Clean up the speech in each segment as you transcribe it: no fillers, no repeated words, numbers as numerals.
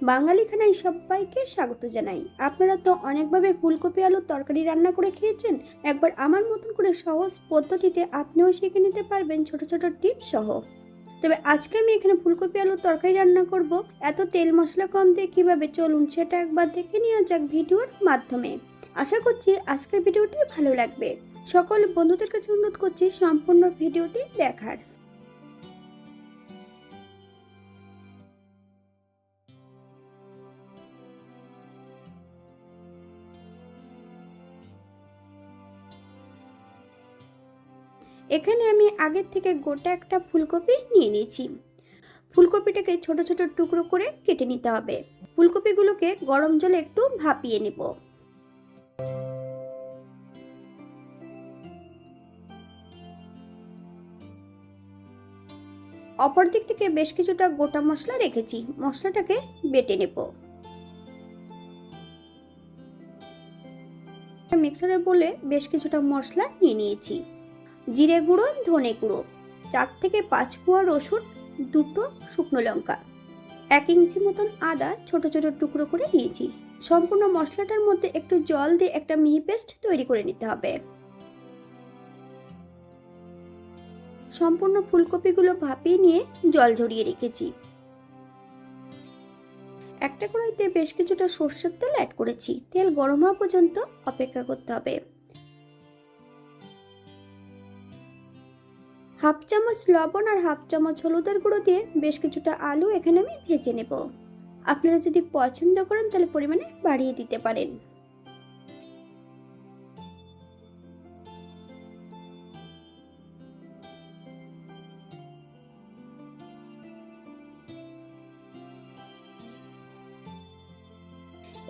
বাঙালি খানায় সবাইকে স্বাগত জানাই। আপনারা তো অনেকভাবে ফুলকপি আলুর তরকারি রান্না করে খেয়েছেন। একবার আমার মতন করে সহজ পদ্ধতিতে আপনিও শিখে নিতে পারবেন ছোট ছোট টিপস সহ। তবে আজকে আমি এখানে ফুলকপি আলুর তরকারি রান্না করব। এত তেল মশলা কম দিয়ে কিভাবে, চলুন সেটা একবার দেখে নেওয়া যাক ভিডিওর মাধ্যমে। আশা করছি আজকের ভিডিওটি ভালো লাগবে। সকল বন্ধুদের কাছে অনুরোধ করছি সম্পূর্ণ ভিডিওটি দেখার। এখানে আমি আগের থেকে গোটা একটা ফুলকপি নিয়ে নিয়েছি। ফুলকপিটাকে ছোট ছোট টুকরো করে কেটে নিতে হবে। ফুলকপিগুলোকে গরম জলে একটু ভাপিয়ে নেব। অপর দিক থেকে বেশ কিছুটা গোটা মশলা রেখেছি, মশলাটাকে বেটে নেব। মিক্সারে বলে বেশ কিছুটা মশলা নিয়ে নিয়েছি। জিরে গুঁড়ো, ধনে গুঁড়ো, 4 থেকে 5 কোয়া রসুন, দুটো শুকনো লঙ্কা, 1 ইঞ্চি মতন আদা ছোট ছোট টুকরো করে নিয়েছি। সম্পূর্ণ মশলাটার মধ্যে একটু জল দিয়ে একটা মিহি পেস্ট তৈরি করে নিতে হবে। সম্পূর্ণ ফুলকপিগুলো ভাপিয়ে নিয়ে জল ঝরিয়ে রেখেছি। একটা কড়াইতে বেশ কিছুটা সরষের তেল অ্যাড করেছি। তেল গরম হওয়া পর্যন্ত অপেক্ষা করতে হবে। হাফ চামচ লবণ আর হাফ চামচ হলুদের গুঁড়ো দিয়ে বেশ কিছুটা আলু এখানে আমি ভেজে নেব। আপনারা যদি পছন্দ করেন তাহলে পরিমাণে বাড়িয়ে দিতে পারেন।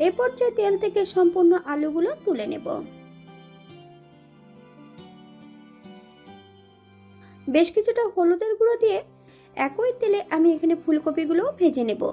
এই পর্যায়ে তেল থেকে সম্পূর্ণ আলুগুলো তুলে নেব। বেশ কিছুটা হলুদের গুঁড়ো দিয়ে একই তেলে আমি এখানে ফুলকপিগুলো ভেজে নেব।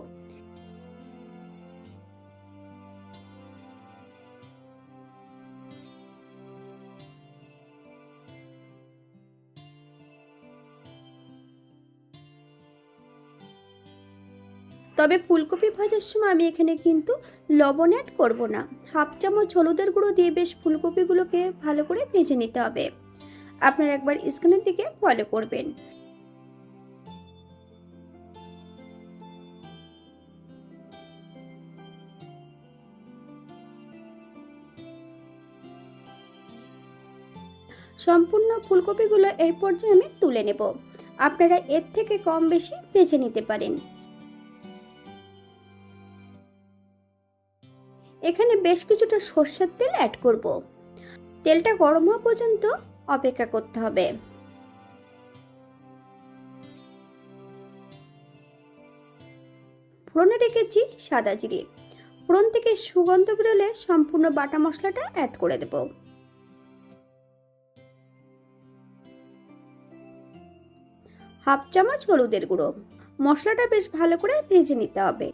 তবে ফুলকপি ভাজার সময় আমি এখানে কিন্তু লবণ অ্যাড করব না। হাফ চামচ হলুদের গুঁড়ো দিয়ে বেশ ফুলকপিগুলোকে ভালো করে ভেজে নিতে হবে। আপনারা একবার স্ক্রিনের দিকে ফলো করবেন। সম্পূর্ণ ফুলকপিগুলো এই পর্যায়ে আমি তুলে নেব। আপনারা এর থেকে কম বেশি ভেজে নিতে পারেন। এখানে বেশ কিছুটা সরষের তেল অ্যাড করব। তেলটা গরম হওয়া পর্যন্ত অপেক্ষা করতে হবে। ফোড়নে রেখেছি সাদা জিরে। ফোড়ন থেকে সুগন্ধ বেরোলে সম্পূর্ণ বাটা মশলাটা অ্যাড করে দেব। হাফ চামচ হলুদের গুঁড়ো। মশলাটা বেশ ভালো করে ভেজে নিতে হবে।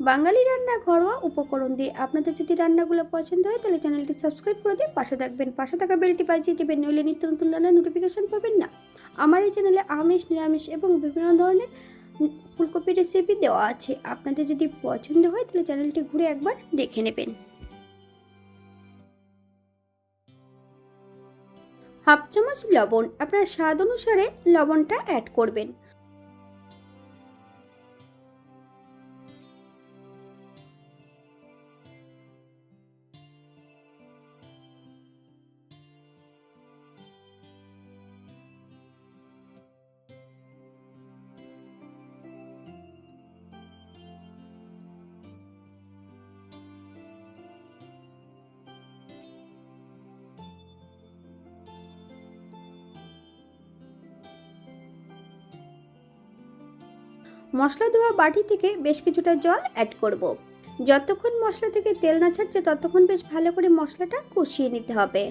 বাঙালি রান্না ঘরোয়া উপকরণ দিয়ে আপনাদের যদি রান্নাগুলো পছন্দ হয় তাহলে চ্যানেলটি সাবস্ক্রাইব করে দিয়ে পাশে থাকবেন। পাশে থাকা বেলটি বাজিয়ে দেবেন, নইলে নিত্য নতুন রান্নার নোটিফিকেশন পাবেন না। আমার এই চ্যানেলে আমিষ, নিরামিষ এবং বিভিন্ন ধরনের ফুলকপি রেসিপি দেওয়া আছে। আপনাদের যদি পছন্দ হয় তাহলে চ্যানেলটি ঘুরে একবার দেখে নেবেন। হাফ চামচ লবণ, আপনার স্বাদ অনুসারে লবণটা অ্যাড করবেন। মশলা ধোয়া বাটি থেকে বেশ কিছুটা জল অ্যাড করব। যতক্ষণ মশলা থেকে তেল না ছাড়ছে ততক্ষণ বেশ ভালো করে মশলাটা কষিয়ে নিতে হবে।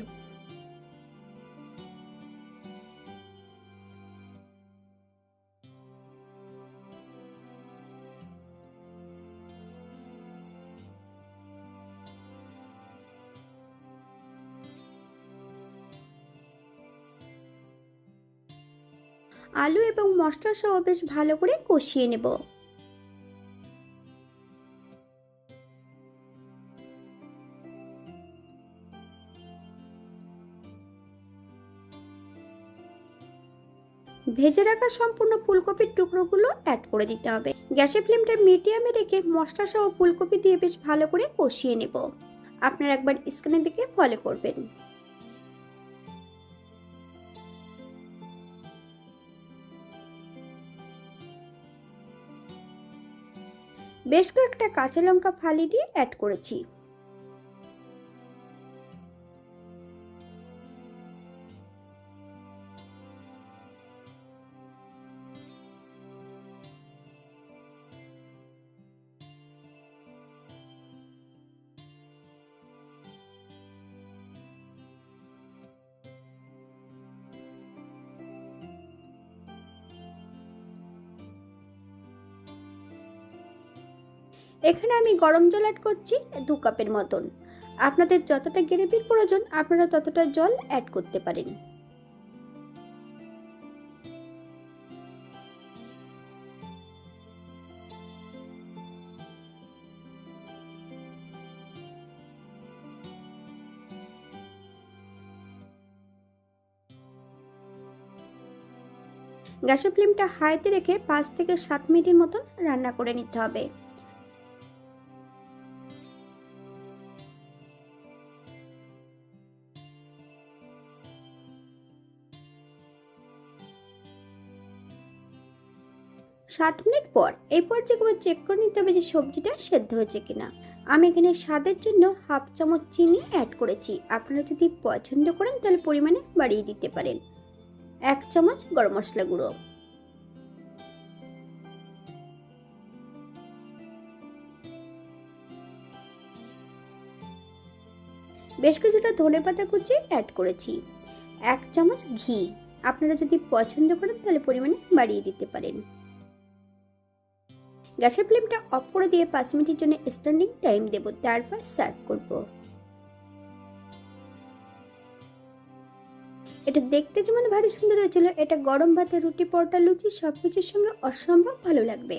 আলু এবং মশলা সহ বেশ ভালো করে কষিয়ে নেব। ভেজে রাখা সম্পূর্ণ ফুলকপির টুকরোগুলো অ্যাড করে দিতে হবে। গ্যাসের ফ্লেমটা মিডিয়ামে রেখে মশলা সহ ফুলকপি দিয়ে বেশ ভালো করে কষিয়ে নেব। আপনারা একবার স্ক্রিনের দিকে ফলো করবেন। বেশ কয়েকটা কাঁচা লঙ্কা ফালি দিয়ে অ্যাড করেছি। এখানে আমি গরম জল অ্যাড করছি 2 কাপের মতন। আপনাদের যতটা গ্রেভির প্রয়োজন আপনারা ততটা জল অ্যাড করতে পারেন। গ্যাসের ফ্লেমটা হাইতে রেখে 5 থেকে 7 মিনিটের মতন রান্না করে নিতে হবে। সাত মিনিট পর এই পর্যায়ে চেক করে নিতে হবে যে সবজিটা সেদ্ধ হয়েছে কিনা। আমি এখানে স্বাদের জন্য হাফ চামচ চিনি অ্যাড করেছি। আপনারা যদি পছন্দ করেন তাহলে পরিমাণে বাড়িয়ে দিতে পারেন। 1 চামচ গরম মশলা গুঁড়ো, বেশ কিছুটা ধনেপাতা কুচি অ্যাড করেছি। 1 চামচ ঘি, আপনারা যদি পছন্দ করেন তাহলে পরিমাণে বাড়িয়ে দিতে পারেন। গ্যাসের ফ্লেমটা অফ করে দিয়ে 5 মিনিটের জন্য স্ট্যান্ডিং টাইম দেব, তারপর সার্ভ করব। এটা দেখতে যেমন ভারী সুন্দর হয়েছিল, এটা গরম ভাতে, রুটি, পরোটা, লুচি সবকিছুর সঙ্গে অসম্ভব ভালো লাগবে।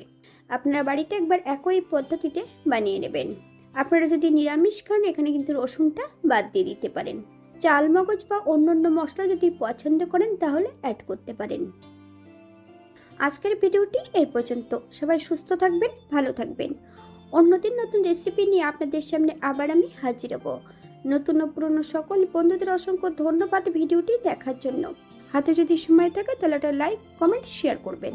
আপনারা বাড়িতে একবার একই পদ্ধতিতে বানিয়ে নেবেন। আপনারা যদি নিরামিষ খান এখানে কিন্তু রসুনটা বাদ দিয়ে দিতে পারেন। চাল মগজ বা অন্যান্য মশলা যদি পছন্দ করেন তাহলে অ্যাড করতে পারেন। আজকের ভিডিওটি এই পর্যন্ত। সবাই সুস্থ থাকবেন, ভালো থাকবেন। অন্যদিন নতুন রেসিপি নিয়ে আপনাদের সামনে আবার আমি হাজির হব। নতুন ও পুরনো সকল বন্ধুদের অসংখ্য ধন্যবাদ ভিডিওটি দেখার জন্য। হাতে যদি সময় থাকে তাহলে একটা লাইক, কমেন্ট, শেয়ার করবেন।